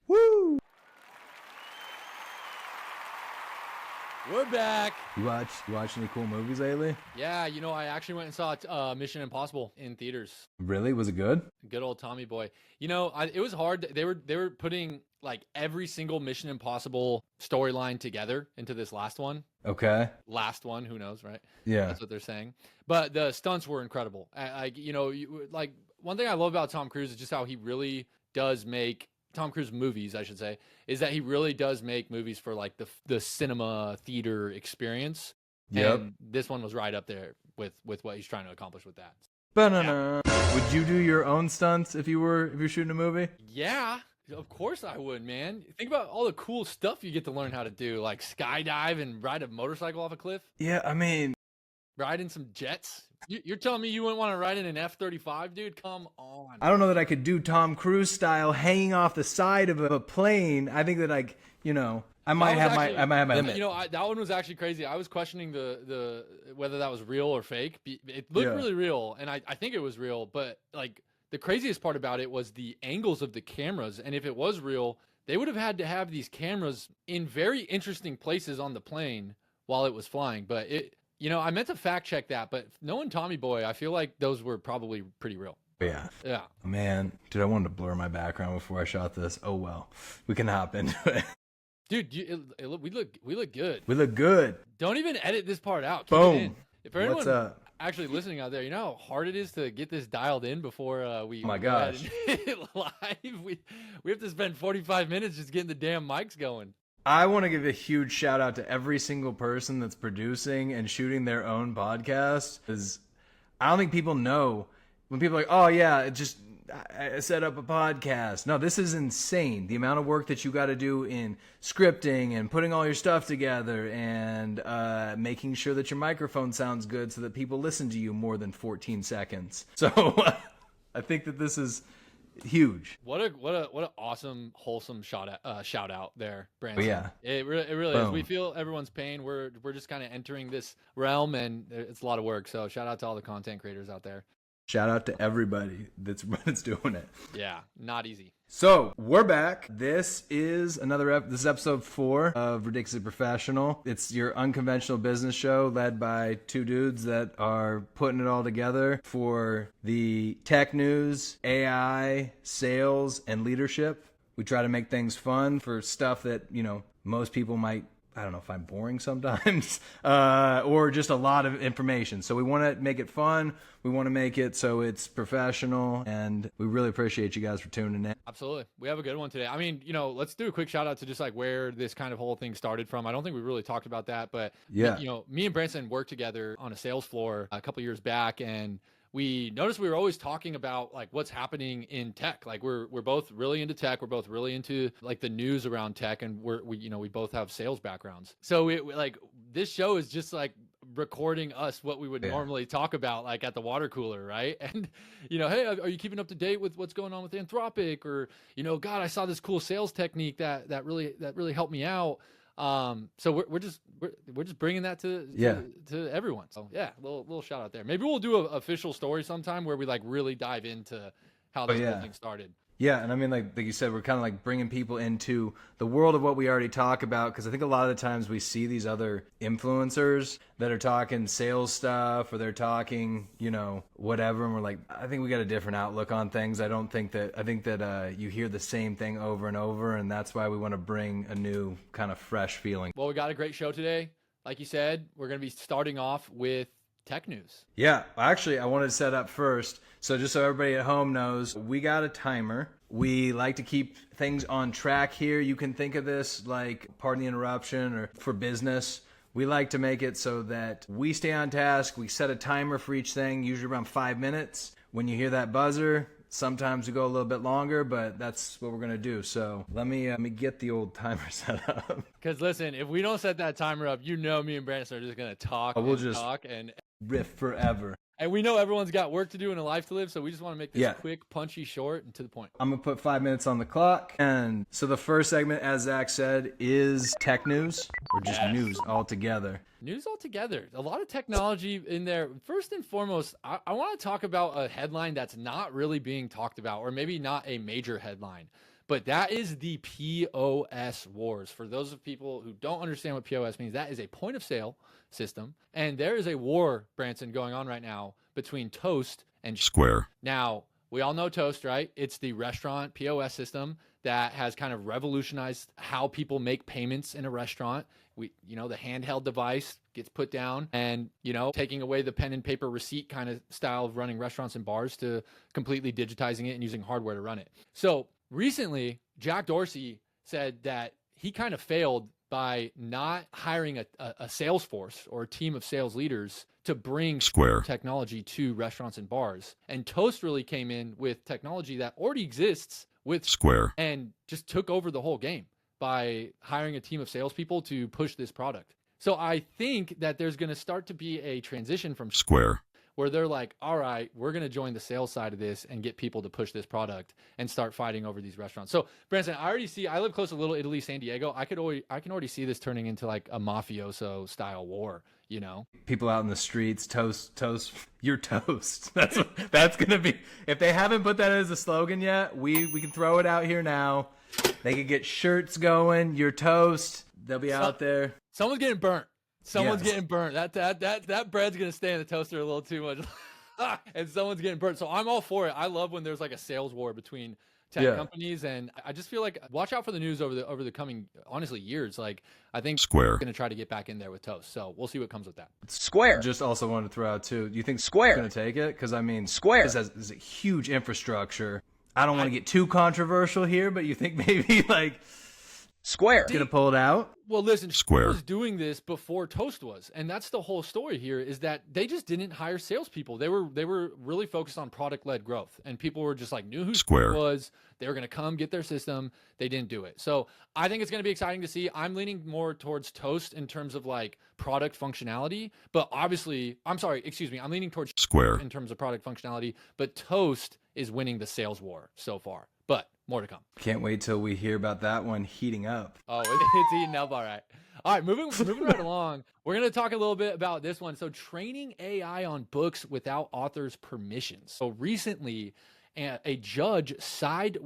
Woo! We're back. You watch any cool movies lately? Yeah, you know, I actually went and saw Mission Impossible in theaters. Really? Was it good? Good old Tommy boy. You know, it was hard. They were putting like every single Mission Impossible storyline together into this last one. Okay. Last one, who knows, right? Yeah. That's what they're saying. But the stunts were incredible. Like one thing I love about Tom Cruise is just how he really does make Tom Cruise movies, I should say, is that he really does make movies for like the cinema theater experience. Yep. And this one was right up there with what he's trying to accomplish with that. Ba-na-na. Would you do your own stunts if you're shooting a movie? Yeah, of course I would, man. Think about all the cool stuff you get to learn how to do, like skydive and ride a motorcycle off a cliff. Yeah, I mean, Ride in some jets. You're telling me you wouldn't want to ride in an F-35, dude? Come on. I don't know that I could do Tom Cruise style hanging off the side of a plane. I think that I might have my limit. You know, that one was actually crazy. I was questioning the whether that was real or fake. It looked really real, and I think it was real. But like the craziest part about it was the angles of the cameras. And if it was real, they would have had to have these cameras in very interesting places on the plane while it was flying. But I meant to fact check that. But knowing Tommy Boy, I feel like those were probably pretty real. Yeah. Yeah. Man, dude, I wanted to blur my background before I shot this. Oh well, we can hop into it. Dude, we look good. We look good. Don't even edit this part out. Keep Boom. it in. If anyone What's up? actually listening out there, you know how hard it is to get this dialed in before we. Oh my go ahead gosh. and hit it live. We have to spend 45 minutes just getting the damn mics going. I want to give a huge shout out to every single person that's producing and shooting their own podcast. Because I don't think people know when people are like, oh yeah, I set up a podcast. No, this is insane. The amount of work that you got to do in scripting and putting all your stuff together and making sure that your microphone sounds good so that people listen to you more than 14 seconds. So I think that this is huge. What a awesome, wholesome shout out there, Brandon. Oh, yeah. It really Boom. is. We feel everyone's pain. We're just kind of entering this realm, and it's a lot of work. So shout out to all the content creators out there. Shout out to everybody that's doing it. Yeah, not easy. So we're back. This is this is episode 4 of Ridiculously Professional. It's your unconventional business show led by two dudes that are putting it all together for the tech news, AI, sales, and leadership. We try to make things fun for stuff that, most people might, I don't know, find boring sometimes, or just a lot of information. So we want to make it fun. We want to make it so it's professional, and we really appreciate you guys for tuning in. Absolutely. We have a good one today. I mean, let's do a quick shout out to just like where this kind of whole thing started from. I don't think we really talked about that, but yeah, me and Branson worked together on a sales floor a couple years back, and we noticed we were always talking about like what's happening in tech. Like we're both really into tech. We're both really into like the news around tech, and we both have sales backgrounds. So this show is just like recording us what we would normally talk about like at the water cooler, right? And hey, are you keeping up to date with what's going on with Anthropic? Or God, I saw this cool sales technique that really helped me out. So we're just bringing that to everyone. So yeah, little shout out there. Maybe we'll do an official story sometime where we like really dive into how this whole thing started. Yeah, and I mean, like you said, we're kind of like bringing people into the world of what we already talk about, because I think a lot of the times we see these other influencers that are talking sales stuff or they're talking, whatever, and we're like, I think we got a different outlook on things. I think that you hear the same thing over and over, and that's why we want to bring a new kind of fresh feeling. Well, we got a great show today. Like you said, we're going to be starting off with tech news. Yeah, actually, I wanted to set up first. So just so everybody at home knows, we got a timer. We like to keep things on track here. You can think of this like, pardon the interruption, or for business. We like to make it so that we stay on task. We set a timer for each thing, usually around 5 minutes. When you hear that buzzer, sometimes we go a little bit longer, but that's what we're going to do. So let me get the old timer set up. Because listen, if we don't set that timer up, me and Brandon are just going to talk talk and riff forever. And we know everyone's got work to do and a life to live, so we just want to make this quick, punchy, short, and to the point. I'm going to put 5 minutes on the clock. And so the first segment, as Zach said, is tech news, or just news altogether. News altogether. A lot of technology in there. First and foremost, I want to talk about a headline that's not really being talked about, or maybe not a major headline. But that is the POS wars. For those of people who don't understand what POS means, that is a point of sale system. And there is a war, Branson, going on right now between Toast and Square. Now, we all know Toast, right? It's the restaurant POS system that has kind of revolutionized how people make payments in a restaurant. The handheld device gets put down and, taking away the pen and paper receipt kind of style of running restaurants and bars to completely digitizing it and using hardware to run it. So recently, Jack Dorsey said that he kind of failed by not hiring a sales force or a team of sales leaders to bring Square technology to restaurants and bars. And Toast really came in with technology that already exists with Square and just took over the whole game by hiring a team of salespeople to push this product. So I think that there's going to start to be a transition from Square where they're like, all right, we're going to join the sales side of this and get people to push this product and start fighting over these restaurants. So Branson, I live close to Little Italy, San Diego. I can already see this turning into like a mafioso style war, People out in the streets, toast, you're toast. That's going to be, if they haven't put that as a slogan yet, we can throw it out here now. They could get shirts going, you're toast. They'll be out there. Someone's getting burnt. Someone's Yes. getting burnt. That bread's gonna stay in the toaster a little too much, and someone's getting burnt. So I'm all for it. I love when there's like a sales war between tech companies, and I just feel like watch out for the news over the coming honestly years. Like I think Square gonna try to get back in there with Toast. So we'll see what comes with that. Square. Just also wanted to throw out too. Do you think Square going to take it? Because I mean, Square is a huge infrastructure. I don't want to get too controversial here, but you think maybe like Square going to pull it out? Well, listen, Square was doing this before Toast was, and that's the whole story here. Is that they just didn't hire salespeople. They were really focused on product-led growth, and people were just like knew who Square was. They were going to come get their system. They didn't do it. So I think it's going to be exciting to see. I'm leaning more towards Toast in terms of like product functionality, but I'm leaning towards Square in terms of product functionality, but Toast is winning the sales war so far. But more to come. Can't wait till we hear about that one heating up. Oh, it's eating up. All right. Moving right along. We're going to talk a little bit about this one. So training AI on books without authors' permissions. So recently, a judge sided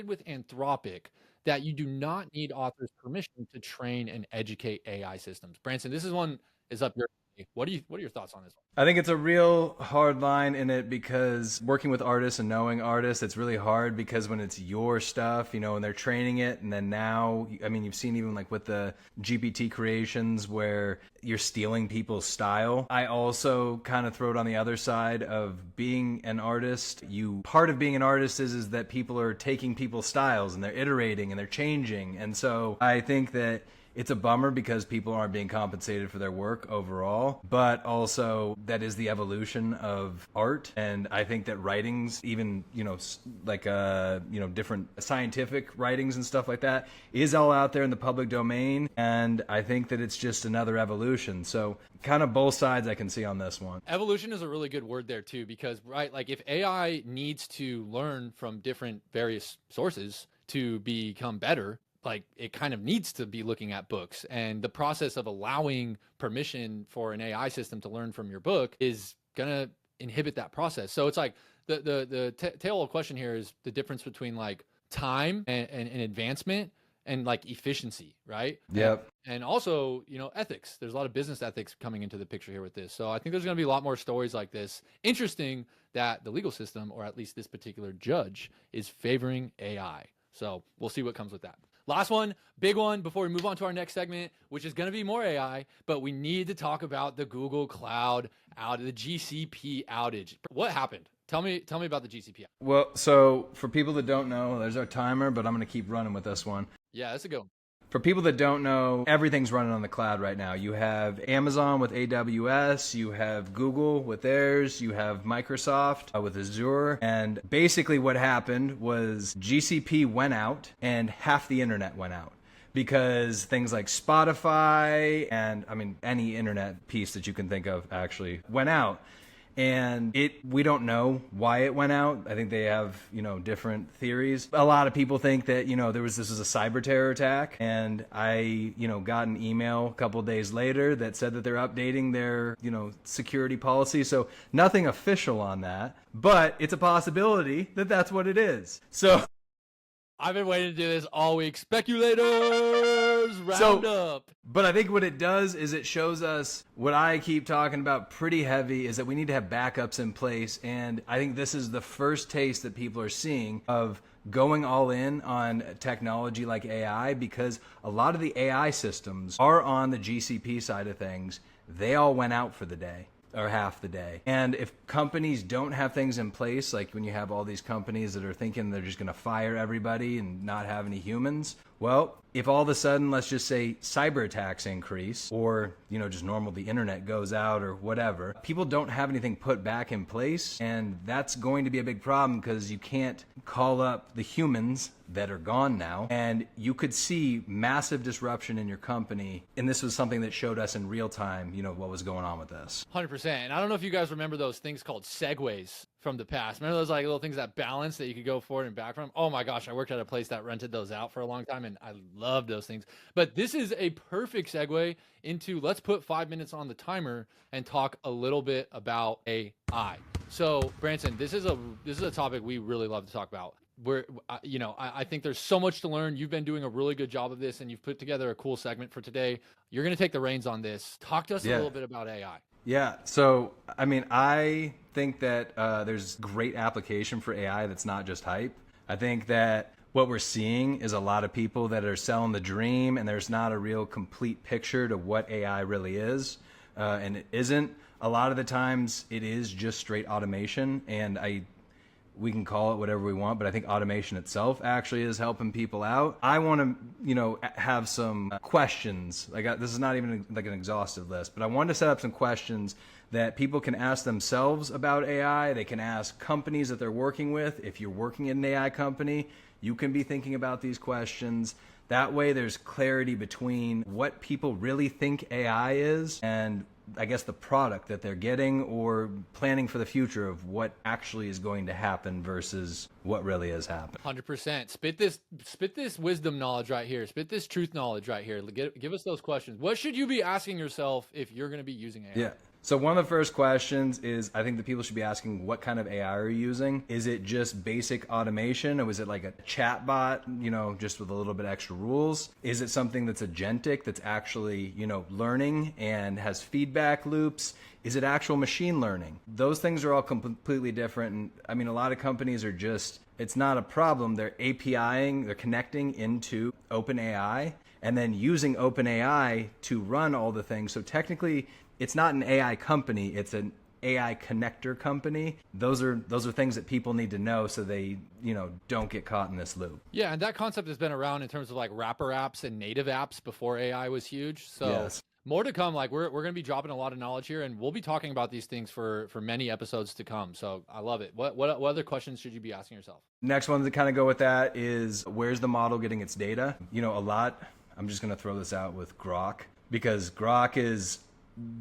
with Anthropic that you do not need authors' permission to train and educate AI systems. Branson, this one is up your. What are your thoughts on this one? I think it's a real hard line in it because working with artists and knowing artists, it's really hard because when it's your stuff, when they're training it, and then now, I mean, you've seen even like with the GPT creations where you're stealing people's style. I also kind of throw it on the other side of being an artist. Part of being an artist is that people are taking people's styles and they're iterating and they're changing. And so I think that it's a bummer because people aren't being compensated for their work overall, but also that is the evolution of art. And I think that writings, even, different scientific writings and stuff like that is all out there in the public domain. And I think that it's just another evolution. So kind of both sides I can see on this one. Evolution is a really good word there too, because like if AI needs to learn from different various sources to become better, like it kind of needs to be looking at books, and the process of allowing permission for an AI system to learn from your book is going to inhibit that process. So it's like the tail of the question here is the difference between like time and advancement and like efficiency, right? Yep. And also, ethics. There's a lot of business ethics coming into the picture here with this. So I think there's going to be a lot more stories like this. Interesting that the legal system, or at least this particular judge, is favoring AI. So we'll see what comes with that. Last one, big one before we move on to our next segment, which is going to be more AI, but we need to talk about the Google Cloud outage, the GCP outage. What happened? Tell me about the GCP outage. Well, so for people that don't know, there's our timer, but I'm going to keep running with this one. Yeah, that's a good one. For people that don't know, everything's running on the cloud right now. You have Amazon with AWS, you have Google with theirs, you have Microsoft with Azure. And basically what happened was GCP went out and half the internet went out. Because things like Spotify and, any internet piece that you can think of actually went out. And we don't know why it went out. I think they have, different theories. A lot of people think that, this was a cyber terror attack. And I, got an email a couple of days later that said that they're updating their, security policy. So nothing official on that, but it's a possibility that that's what it is. So I've been waiting to do this all week. Speculators roundup. But I think what it does is it shows us what I keep talking about pretty heavy is that we need to have backups in place. And I think this is the first taste that people are seeing of going all in on technology like AI, because a lot of the AI systems are on the GCP side of things. They all went out for the day or half the day. And if companies don't have things in place, like when you have all these companies that are thinking they're just going to fire everybody and not have any humans, well, if all of a sudden, let's just say cyber attacks increase, or, you know, just normal, the internet goes out or whatever, people don't have anything put back in place. And that's going to be a big problem because you can't call up the humans that are gone now. And you could see massive disruption in your company. And this was something that showed us in real time, you know, what was going on with this. 100%. And I don't know if you guys remember those things called segues from the past. Remember those like little things that balance that you could go forward and back from? Oh my gosh, I worked at a place that rented those out for a long time and I loved those things. But this is a perfect segue into, let's put 5 minutes on the timer and talk a little bit about AI. So Branson, this is a topic we really love to talk about. I think there's so much to learn. You've been doing a really good job of this and you've put together a cool segment for today. You're going to take the reins on this. Talk to us a little bit about AI. Yeah. So, I mean, I think that there's great application for AI that's not just hype. I think that what we're seeing is a lot of people that are selling the dream, and there's not a real complete picture to what AI really is. And it isn't. A lot of the times it is just straight automation, and we can call it whatever we want, but I think automation itself actually is helping people out. I want to, have some questions. This is not even like an exhaustive list, but I wanted to set up some questions that people can ask themselves about AI. They can ask companies that they're working with. If you're working in an AI company, you can be thinking about these questions. That way there's clarity between what people really think AI is and I guess the product that they're getting, or planning for the future of what actually is going to happen versus what really has happened. 100%. Spit this wisdom knowledge right here. Spit this truth knowledge right here. Give us those questions. What should you be asking yourself if you're going to be using AI? Yeah. So one of the first questions is, I think that people should be asking, what kind of AI are you using? Is it just basic automation, or is it like a chat bot, just with a little bit extra rules? Is it something that's agentic, that's actually, learning and has feedback loops? Is it actual machine learning? Those things are all completely different. And I mean, a lot of companies are just, it's not a problem. They're APIing, they're connecting into OpenAI and then using OpenAI to run all the things. So technically, it's not an AI company, it's an AI connector company. Those are things that people need to know so they, don't get caught in this loop. Yeah, and that concept has been around in terms of like wrapper apps and native apps before AI was huge. So yes. More to come. Like we're going to be dropping a lot of knowledge here, and we'll be talking about these things for many episodes to come. So I love it. What other questions should you be asking yourself? Next one to kind of go with that is, where's the model getting its data? I'm just going to throw this out with Grok, because Grok is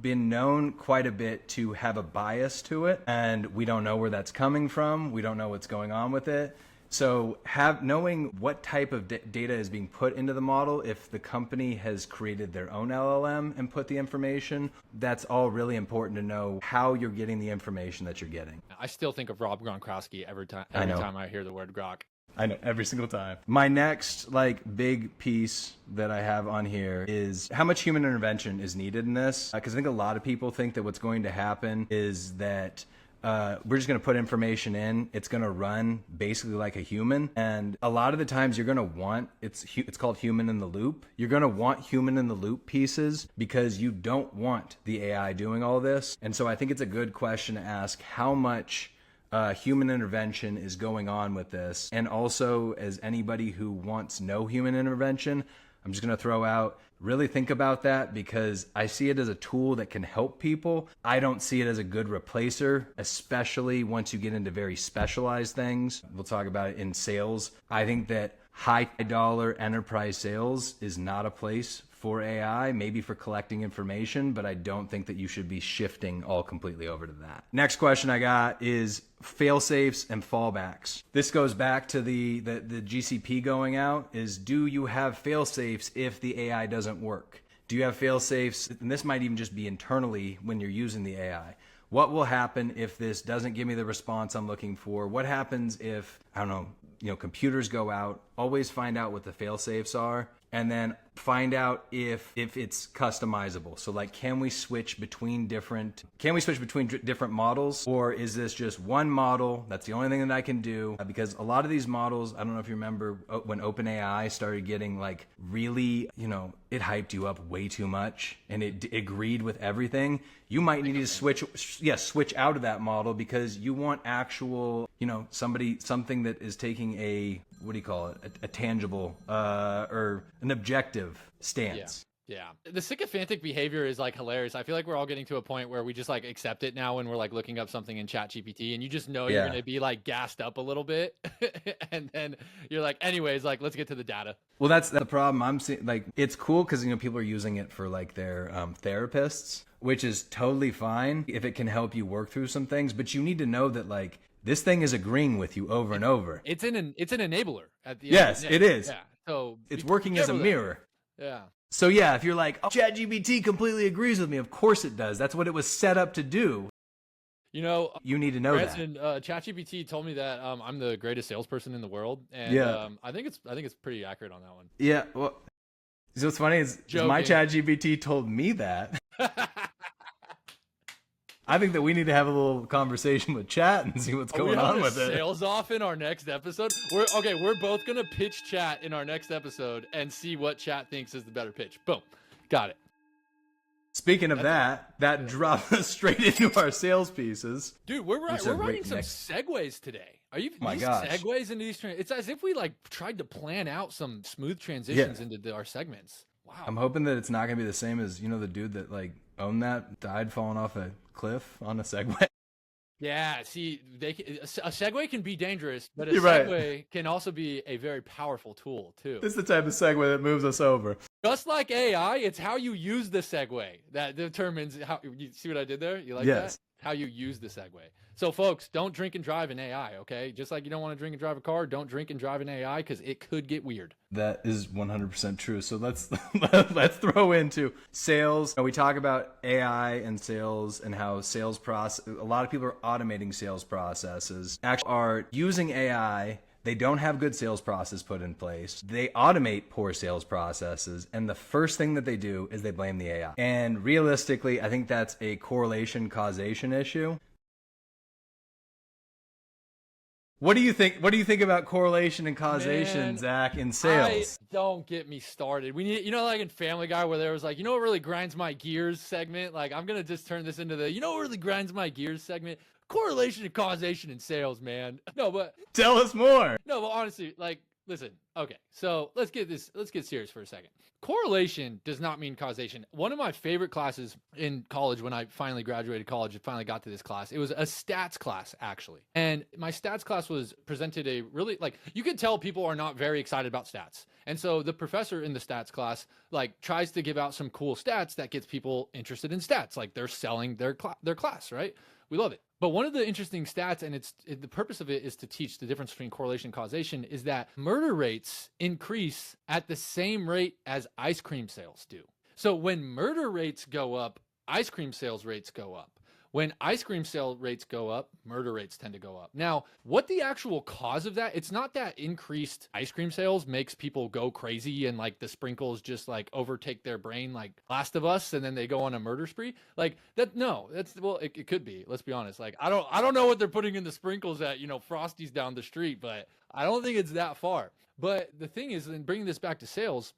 been known quite a bit to have a bias to it, and we don't know where that's coming from. We don't know what's going on with it. So knowing what type of data is being put into the model, if the company has created their own LLM and put the information, that's all really important to know how you're getting the information that you're getting. I still think of Rob Gronkowski every time I hear the word Grok. I know, every single time. My next big piece that I have on here is how much human intervention is needed in this. Because I think a lot of people think that what's going to happen is that we're just going to put information in. It's going to run basically like a human. And a lot of the times you're going to want, it's called human in the loop. You're going to want human in the loop pieces because you don't want the AI doing all this. And so I think it's a good question to ask, how much human intervention is going on with this. And also, as anybody who wants no human intervention, I'm just going to throw out, really think about that, because I see it as a tool that can help people. I don't see it as a good replacer, especially once you get into very specialized things. We'll talk about it in sales. I think that high dollar enterprise sales is not a place for AI, maybe for collecting information, but I don't think that you should be shifting all completely over to that. Next question I got is fail-safes and fallbacks. This goes back to the GCP going out, is, do you have fail-safes if the AI doesn't work? Do you have fail-safes? And this might even just be internally when you're using the AI. What will happen if this doesn't give me the response I'm looking for? What happens if, computers go out always find out what the fail safes are, and then find out if it's customizable. So like, can we switch between different models, or is this just one model? That's the only thing that I can do. Because a lot of these models, I don't know if you remember when OpenAI started getting like really, it hyped you up way too much and it agreed with everything. You might need to switch out of that model because you want actual, something that is taking a, what do you call it? A tangible, or an objective stance. Yeah. The sycophantic behavior is like hilarious. I feel like we're all getting to a point where we just like accept it now when we're like looking up something in ChatGPT, and you just know you're going to be like gassed up a little bit. And then you're like, anyways, like, let's get to the data. Well, that's the problem I'm seeing. Like, it's cool because, people are using it for like their therapists, which is totally fine if it can help you work through some things. But you need to know that like, this thing is agreeing with you over and over. It's an enabler at the end. Yes, it is. Yeah. So it's working as a mirror. Yeah. So yeah, if you're like, oh, ChatGPT completely agrees with me, of course it does. That's what it was set up to do. You need to know Branson, that. ChatGPT told me that I'm the greatest salesperson in the world, and I think it's pretty accurate on that one. Yeah. Well, so what's funny is my ChatGPT told me that. I think that we need to have a little conversation with Chat and see what's going on with it. Sales off in our next episode. We're both gonna pitch Chat in our next episode and see what Chat thinks is the better pitch. Boom, got it. Speaking of that dropped us straight into our sales pieces. Dude, we're writing some segues today. Are you segues into these? It's as if we like tried to plan out some smooth transitions into our segments. Wow. I'm hoping that it's not gonna be the same as the dude that like owned that died falling off a cliff on a Segway. Yeah, see, a Segway can be dangerous, but a Segway can also be a very powerful tool too. This is the type of Segway that moves us over. Just like AI, it's how you use the Segway that determines how. You see what I did there? You like that? How you use the Segway. So folks, don't drink and drive in AI, okay? Just like you don't want to drink and drive a car, don't drink and drive in AI because it could get weird. That is 100% true. So let's throw into sales. We talk about AI and sales and how sales process. A lot of people are automating sales processes. Actually, are using AI. They don't have good sales process put in place. They automate poor sales processes. And the first thing that they do is they blame the AI. And realistically, I think that's a correlation causation issue. What do you think? What do you think about correlation and causation, Zach, in sales? Don't get me started. We need, like in Family Guy where there was like, what really grinds my gears segment? Like, I'm going to just turn this into the, what really grinds my gears segment? Correlation and causation in sales, man. No, but tell us more. No, but honestly, like, listen, okay, so let's get serious for a second. Correlation does not mean causation. One of my favorite classes in college, when I finally graduated college and finally got to this class, it was a stats class, actually. And my stats class was presented a really, like, you could tell people are not very excited about stats. And so the professor in the stats class, like, tries to give out some cool stats that gets people interested in stats. Like, they're selling their class, right? We love it. But one of the interesting stats, and the purpose of it is to teach the difference between correlation and causation, is that murder rates increase at the same rate as ice cream sales do. So when murder rates go up, ice cream sales rates go up. When ice cream sale rates go up, murder rates tend to go up. Now, what the actual cause of that, it's not that increased ice cream sales makes people go crazy and like the sprinkles just like overtake their brain like Last of Us and then they go on a murder spree. Like that, no, it could be, let's be honest. Like, I don't know what they're putting in the sprinkles at, Frosty's down the street, but I don't think it's that far. But the thing is, and bringing this back to sales,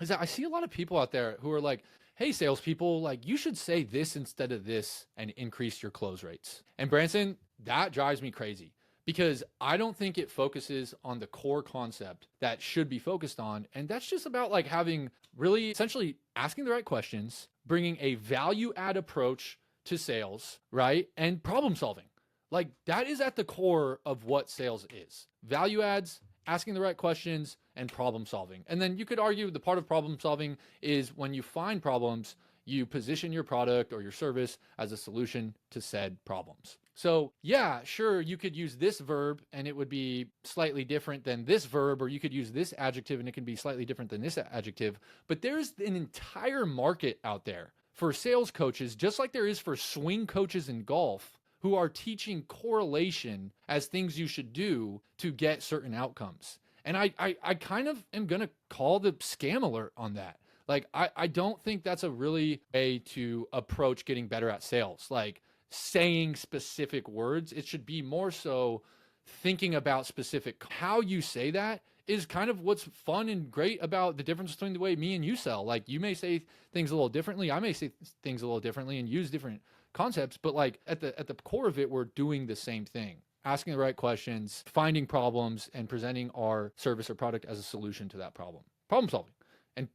is that I see a lot of people out there who are like, hey, salespeople, like you should say this instead of this and increase your close rates. And Branson, that drives me crazy because I don't think it focuses on the core concept that should be focused on. And that's just about like having really essentially asking the right questions, bringing a value add approach to sales, right? And problem solving. Like that is at the core of what sales is. Value adds, asking the right questions, and problem solving. And then you could argue the part of problem solving is when you find problems, you position your product or your service as a solution to said problems. So yeah, sure, you could use this verb and it would be slightly different than this verb, or you could use this adjective and it can be slightly different than this adjective. But there's an entire market out there for sales coaches, just like there is for swing coaches in golf, who are teaching correlation as things you should do to get certain outcomes. And I kind of am going to call the scam alert on that. Like, I don't think that's a really way to approach getting better at sales. Like saying specific words, it should be more so thinking about specific. How you say that is kind of what's fun and great about the difference between the way me and you sell. Like, you may say things a little differently, I may say things a little differently and use different concepts, but like at the core of it, we're doing the same thing. Asking the right questions, finding problems, and presenting our service or product as a solution to that problem. Problem solving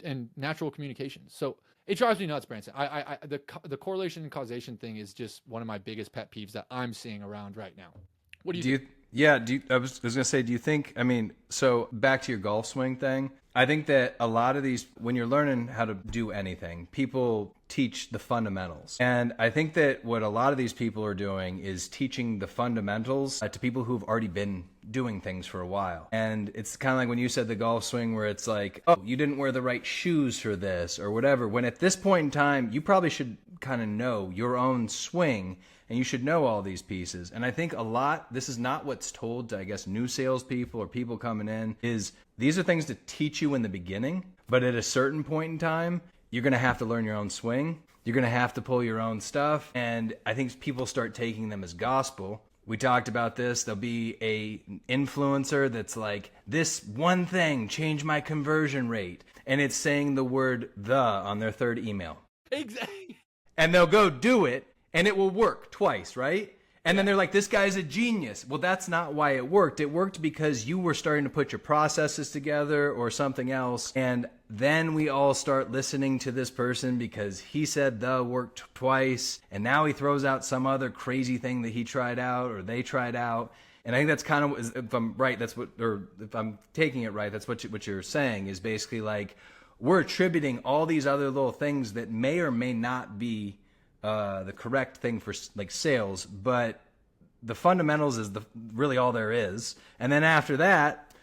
and natural communication. So it drives me nuts, Branson. The correlation and causation thing is just one of my biggest pet peeves that I'm seeing around right now. What do you think? I was going to say, do you think, I mean, so back to your golf swing thing, I think that a lot of these, when you're learning how to do anything, people teach the fundamentals. And I think that what a lot of these people are doing is teaching the fundamentals to people who've already been doing things for a while. And it's kind of like when you said the golf swing where it's like, oh, you didn't wear the right shoes for this or whatever. When at this point in time, you probably should kind of know your own swing and you should know all these pieces. And I think a lot, this is not what's told to, I guess, new salespeople or people coming in, is these are things to teach you in the beginning, but at a certain point in time, you're going to have to learn your own swing. You're going to have to pull your own stuff. And I think people start taking them as gospel. We talked about this. There'll be a influencer that's like, this one thing changed my conversion rate. And it's saying the word "the" on their third email. Exactly. And they'll go do it. And it will work twice, right? And then they're like, this guy's a genius. Well, that's not why it worked. It worked because you were starting to put your processes together or something else. And then we all start listening to this person because he said the worked twice. And now he throws out some other crazy thing that he tried out or they tried out. And I think that's kind of, if I'm right, that's what, or if I'm taking it right, that's what you're saying is basically like, we're attributing all these other little things that may or may not be the correct thing for like sales, but the fundamentals is really all there is. And then after that,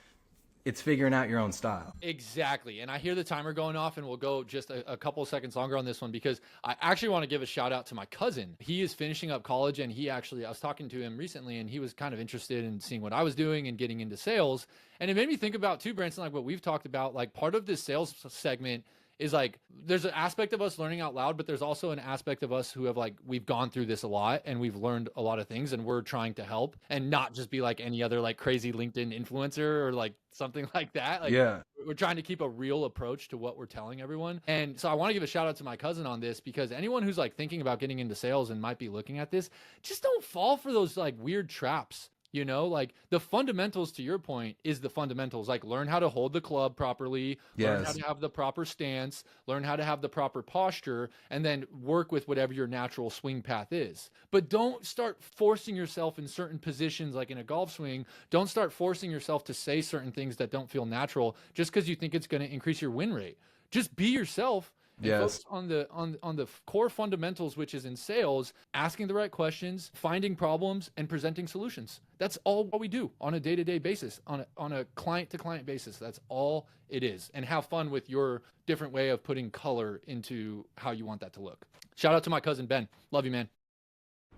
it's figuring out your own style. Exactly. And I hear the timer going off, and we'll go just a couple of seconds longer on this one because I actually want to give a shout out to my cousin. He is finishing up college, and I was talking to him recently, and he was kind of interested in seeing what I was doing and getting into sales. And it made me think about too, Branson, like what we've talked about, like part of this sales segment is like, there's an aspect of us learning out loud, but there's also an aspect of us who have like, we've gone through this a lot and we've learned a lot of things and we're trying to help and not just be like any other like crazy LinkedIn influencer or like something like that. Like, yeah, we're trying to keep a real approach to what we're telling everyone. And so I want to give a shout out to my cousin on this because anyone who's like thinking about getting into sales and might be looking at this, just don't fall for those like weird traps. You know, like the fundamentals, to your point, is the fundamentals. Like learn how to hold the club properly, learn how to have the proper stance, learn how to have the proper posture, and then work with whatever your natural swing path is. But don't start forcing yourself in certain positions, like in a golf swing. Don't start forcing yourself to say certain things that don't feel natural just because you think it's going to increase your win rate. Just be yourself. And focus on the core fundamentals, which is in sales, asking the right questions, finding problems, and presenting solutions. That's all what we do on a day-to-day basis, on a client-to-client basis. That's all it is. And have fun with your different way of putting color into how you want that to look. Shout out to my cousin, Ben. Love you, man.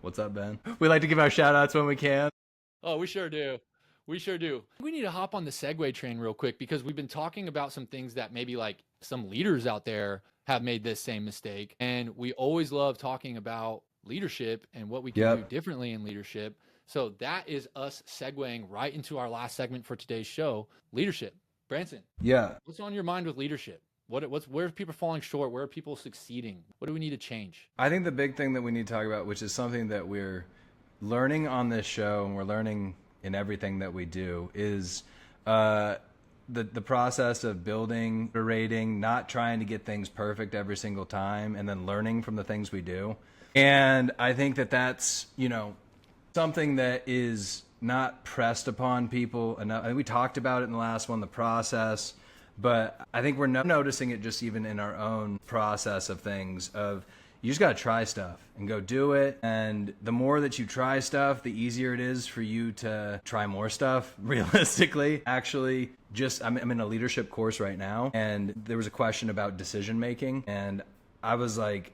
What's up, Ben? We like to give our shout-outs when we can. Oh, we sure do. We sure do. We need to hop on the segue train real quick because we've been talking about some things that maybe like some leaders out there have made this same mistake. And we always love talking about leadership and what we can do differently in leadership. So that is us segueing right into our last segment for today's show, leadership. Branson. Yeah. What's on your mind with leadership? Where are people falling short? Where are people succeeding? What do we need to change? I think the big thing that we need to talk about, which is something that we're learning on this show and we're learning in everything that we do, is the process of building, iterating, not trying to get things perfect every single time, and then learning from the things we do. And I think that that's, something that is not pressed upon people enough. And we talked about it in the last one, the process, but I think we're noticing it just even in our own process of things of, you just got to try stuff and go do it. And the more that you try stuff, the easier it is for you to try more stuff, realistically. Actually, I'm in a leadership course right now, and there was a question about decision making. And I was like,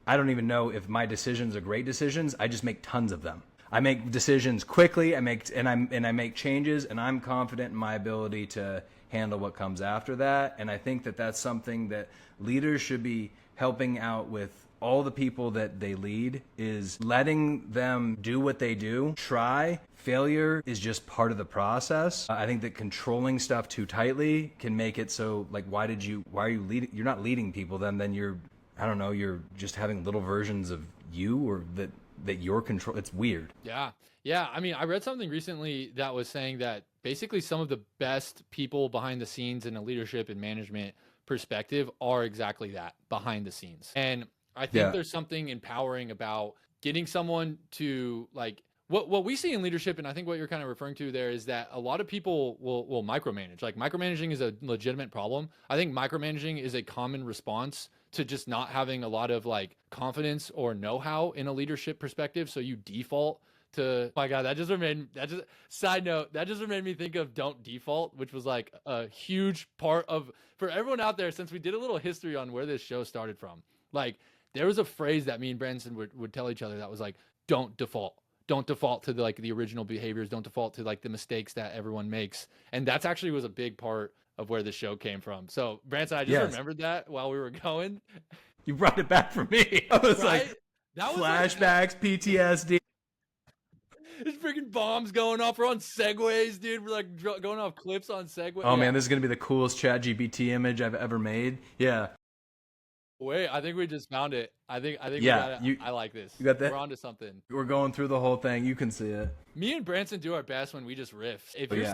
I don't even know if my decisions are great decisions. I just make tons of them. I make decisions quickly. I make changes, and I'm confident in my ability to handle what comes after that. And I think that that's something that leaders should be helping out with all the people that they lead, is letting them do what they do. Try. Failure is just part of the process. I think that controlling stuff too tightly can make it so, like, why are you leading? You're not leading people, then you're, I don't know, you're just having little versions of you, or that you're control. It's weird. Yeah. Yeah. I mean, I read something recently that was saying that basically some of the best people behind the scenes in a leadership and management perspective are exactly that, behind the scenes. And I think there's something empowering about getting someone to, like, what we see in leadership, and I think what you're kind of referring to there, is that a lot of people will micromanage. Like, micromanaging is a legitimate problem. I think micromanaging is a common response to just not having a lot of, like, confidence or know-how in a leadership perspective. So you default to, my God, side note, that just made me think of don't default, which was like a huge part of, for everyone out there, since we did a little history on where this show started from. Like, there was a phrase that me and Branson would tell each other that was like, don't default. Don't default to the original behaviors. Don't default to, like, the mistakes that everyone makes. And that's actually was a big part of where the show came from. So, Branson, I just remembered that while we were going. You brought it back for me. I was like, that was flashbacks, PTSD. There's freaking bombs going off. We're on segways, dude. We're like going off cliffs on segways. Oh, man, this is going to be the coolest ChatGPT image I've ever made. Yeah. Wait, I think we just found it. I think I like this. You got that? We're onto something. We're going through the whole thing. You can see it. Me and Branson do our best when we just riff. If you're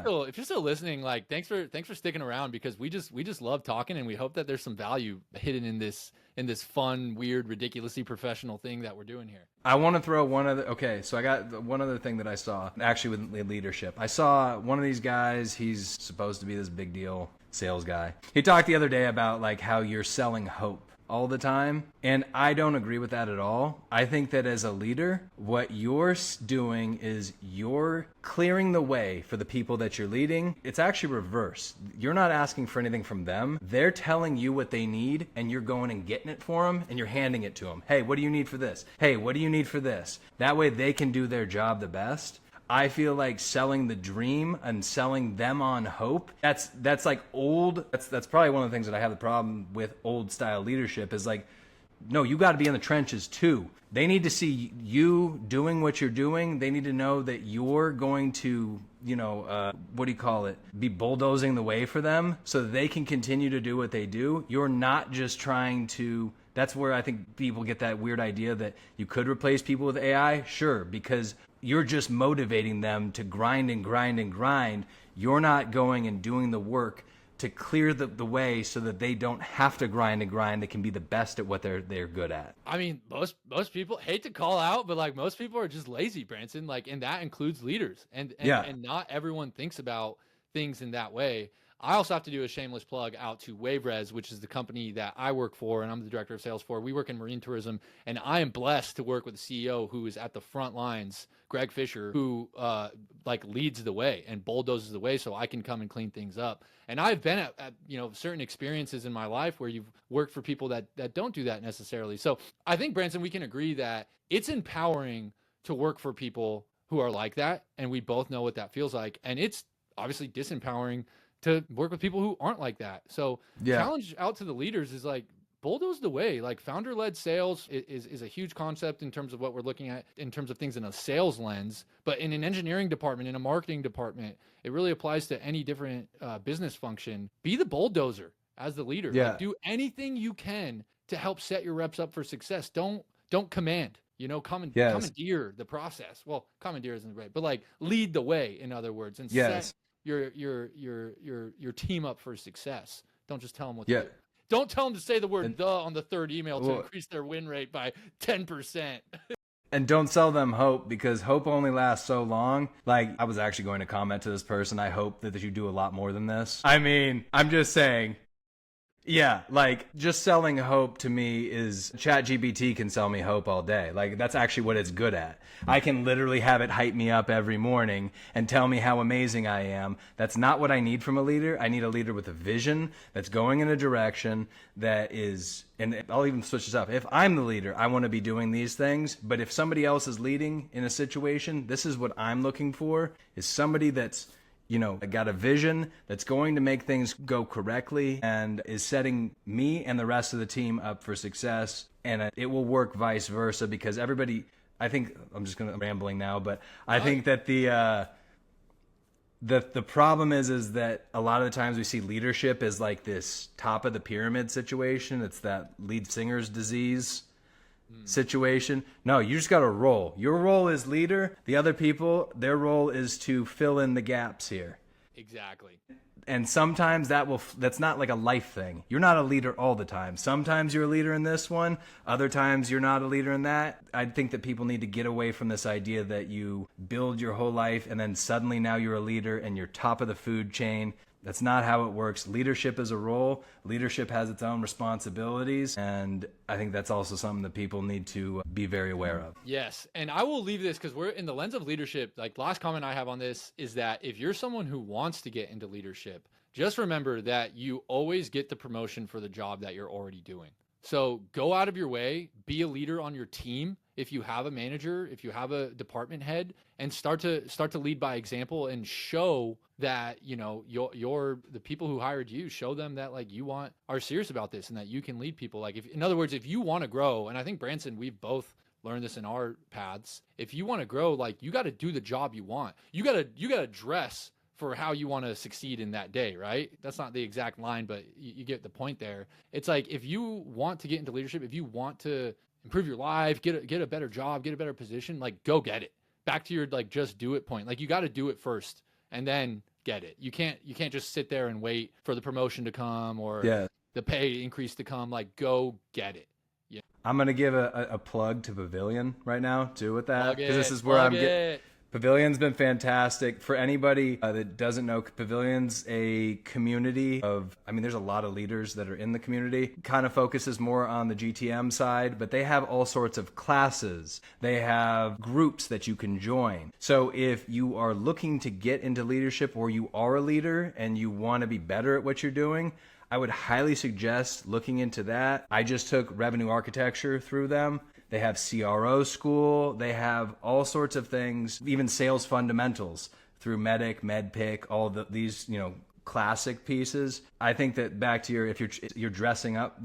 still listening, like, thanks for sticking around, because we just love talking, and we hope that there's some value hidden in this fun, weird, ridiculously professional thing that we're doing here. I want to throw one other. Okay, so I got one other thing that I saw actually with leadership. I saw one of these guys. He's supposed to be this big deal sales guy. He talked the other day about, like, how you're selling hope all the time. And I don't agree with that at all. I think that as a leader, what you're doing is you're clearing the way for the people that you're leading. It's actually reverse. You're not asking for anything from them. They're telling you what they need, and you're going and getting it for them, and you're handing it to them. Hey, what do you need for this? Hey, what do you need for this? That way they can do their job the best. I feel like selling the dream and selling them on hope, that's like old. That's probably one of the things that I have the problem with old style leadership, is like, no, you got to be in the trenches too. They need to see you doing what you're doing. They need to know that you're going to, be bulldozing the way for them so that they can continue to do what they do. You're not just trying to. That's where I think people get that weird idea that you could replace people with AI. Sure, because you're just motivating them to grind and grind and grind. You're not going and doing the work to clear the way so that they don't have to grind and grind. They can be the best at what they're good at. I mean, most people, hate to call out, but, like, most people are just lazy, Branson. Like, and that includes leaders. And not everyone thinks about things in that way. I also have to do a shameless plug out to WaveRes, which is the company that I work for, and I'm the director of sales for. We work in marine tourism, and I am blessed to work with a CEO who is at the front lines, Greg Fisher, who leads the way and bulldozes the way so I can come and clean things up. And I've been at certain experiences in my life where you've worked for people that don't do that necessarily. So I think, Branson, we can agree that it's empowering to work for people who are like that, and we both know what that feels like. And it's obviously disempowering to work with people who aren't like that. So challenge out to the leaders is, like, bulldoze the way. Like, founder-led sales is a huge concept in terms of what we're looking at in terms of things in a sales lens. But in an engineering department, in a marketing department, it really applies to any different business function. Be the bulldozer as the leader. Yeah. Like, do anything you can to help set your reps up for success. Don't command. Commandeer the process. Well, commandeer isn't right, but, like, lead the way, in other words, and set your team up for success. Don't just tell them what to do. Don't tell them to say the word "the" on the third email to increase their win rate by 10%. And don't sell them hope, because hope only lasts so long. Like, I was actually going to comment to this person, I hope that you do a lot more than this. I mean, I'm just saying, Yeah, like just selling hope to me is ChatGPT can sell me hope all day. Like that's actually what it's good at. I can literally have it hype me up every morning and tell me how amazing I am. That's not what I need from a leader. I need a leader with a vision that's going in a direction that is, and I'll even switch this up. If I'm the leader, I want to be doing these things. But if somebody else is leading in a situation, this is what I'm looking for, is somebody that's got a vision that's going to make things go correctly and is setting me and the rest of the team up for success. And it will work vice versa because everybody, I think, I'm just going to rambling now, but I think that the problem is that a lot of the times we see leadership as like this top of the pyramid situation. It's that lead singer's disease situation. No, you just got to roll. Your role is leader. The other people, their role is to fill in the gaps here. Exactly. And sometimes that's not like a life thing. You're not a leader all the time. Sometimes you're a leader in this one. Other times you're not a leader in that. I think that people need to get away from this idea that you build your whole life and then suddenly now you're a leader and you're top of the food chain. That's not how it works. Leadership is a role. Leadership has its own responsibilities. And I think that's also something that people need to be very aware of. Yes. And I will leave this because we're in the lens of leadership. Like, last comment I have on this is that if you're someone who wants to get into leadership, just remember that you always get the promotion for the job that you're already doing. So go out of your way, be a leader on your team. If you have a manager, if you have a department head, and start to lead by example and show that, you're the people who hired you, show them that like you are serious about this and that you can lead people. Like, in other words, if you want to grow, and I think Branson, we've both learned this in our paths. If you want to grow, like, you got to do the job you want. You got to dress for how you want to succeed in that day, right? That's not the exact line, but you get the point there. It's like, if you want to get into leadership, if you want to improve your life, get a better job, get a better position, like, go get it. Back to your like just do it point. Like, you got to do it first and then get it. You can't just sit there and wait for the promotion to come or the pay increase to come. Like, go get it. Yeah. I'm gonna give a plug to Pavilion right now too with that, because this is where I'm getting. Pavilion's been fantastic. For anybody that doesn't know, Pavilion's a community of, there's a lot of leaders that are in the community. Kind of focuses more on the GTM side, but they have all sorts of classes. They have groups that you can join. So if you are looking to get into leadership, or you are a leader and you want to be better at what you're doing, I would highly suggest looking into that. I just took revenue architecture through them. They have CRO school. They have all sorts of things, even sales fundamentals through Medic, MedPick, all these, classic pieces. I think that back to if you're dressing up,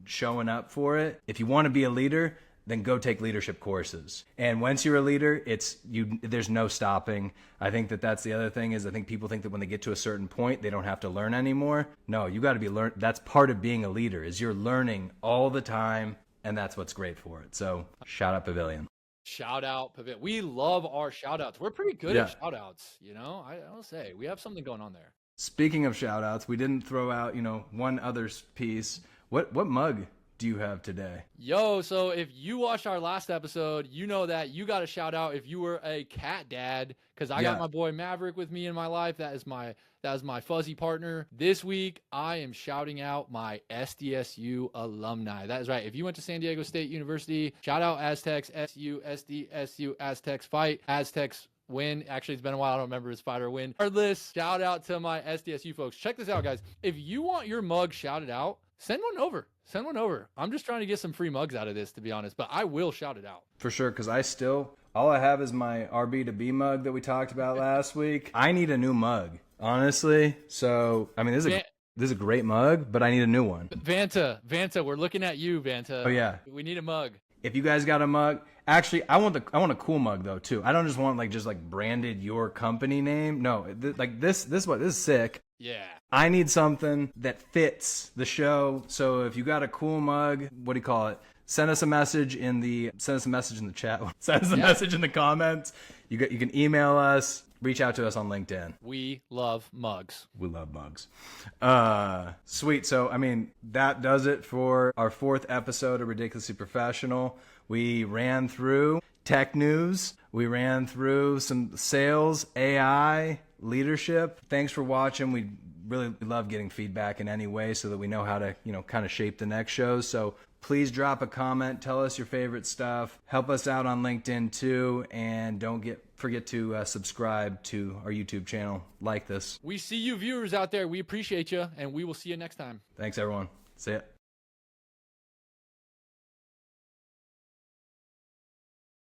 showing up for it. If you want to be a leader, then go take leadership courses. And once you're a leader, there's no stopping. I think that's the other thing is I think people think that when they get to a certain point, they don't have to learn anymore. No, you got to be That's part of being a leader, is you're learning all the time. And that's what's great for it. So shout out Pavilion. Shout out Pavilion. We love our shout outs. We're pretty good at shout outs. I'll say we have something going on there. Speaking of shout outs, we didn't throw out, one other piece. What mug do you have today? Yo, so if you watched our last episode, you know that you got a shout out if you were a cat dad, because I got my boy Maverick with me in my life. That is my fuzzy partner. This week, I am shouting out my SDSU alumni. That is right. If you went to San Diego State University, shout out Aztecs, SU, SDSU, Aztecs fight, Aztecs win. Actually, it's been a while. I don't remember his fight or win. Regardless, shout out to my SDSU folks. Check this out, guys. If you want your mug shouted out, send one over. I'm just trying to get some free mugs out of this, to be honest, but I will shout it out. For sure, because all I have is my RB to B mug that we talked about last week. I need a new mug, honestly. So, this is a great mug, but I need a new one. Vanta, we're looking at you, Vanta. Oh, yeah. We need a mug. If you guys got a mug, actually, I want a cool mug though too. I don't just want like branded your company name. No, this is sick. Yeah. I need something that fits the show. So if you got a cool mug, what do you call it? Send us a message in the chat. Send us a message in the comments. You can email us. Reach out to us on LinkedIn. We love mugs. We love mugs. Sweet. So, that does it for our 4th episode of Ridiculously Professional. We ran through tech news. We ran through some sales, AI, leadership. Thanks for watching. We really love getting feedback in any way so that we know how to, kind of shape the next shows. So please drop a comment. Tell us your favorite stuff. Help us out on LinkedIn too. And don't forget to subscribe to our YouTube channel. Like this. We see you viewers out there. We appreciate you, and we will see you next time. Thanks, everyone. See ya.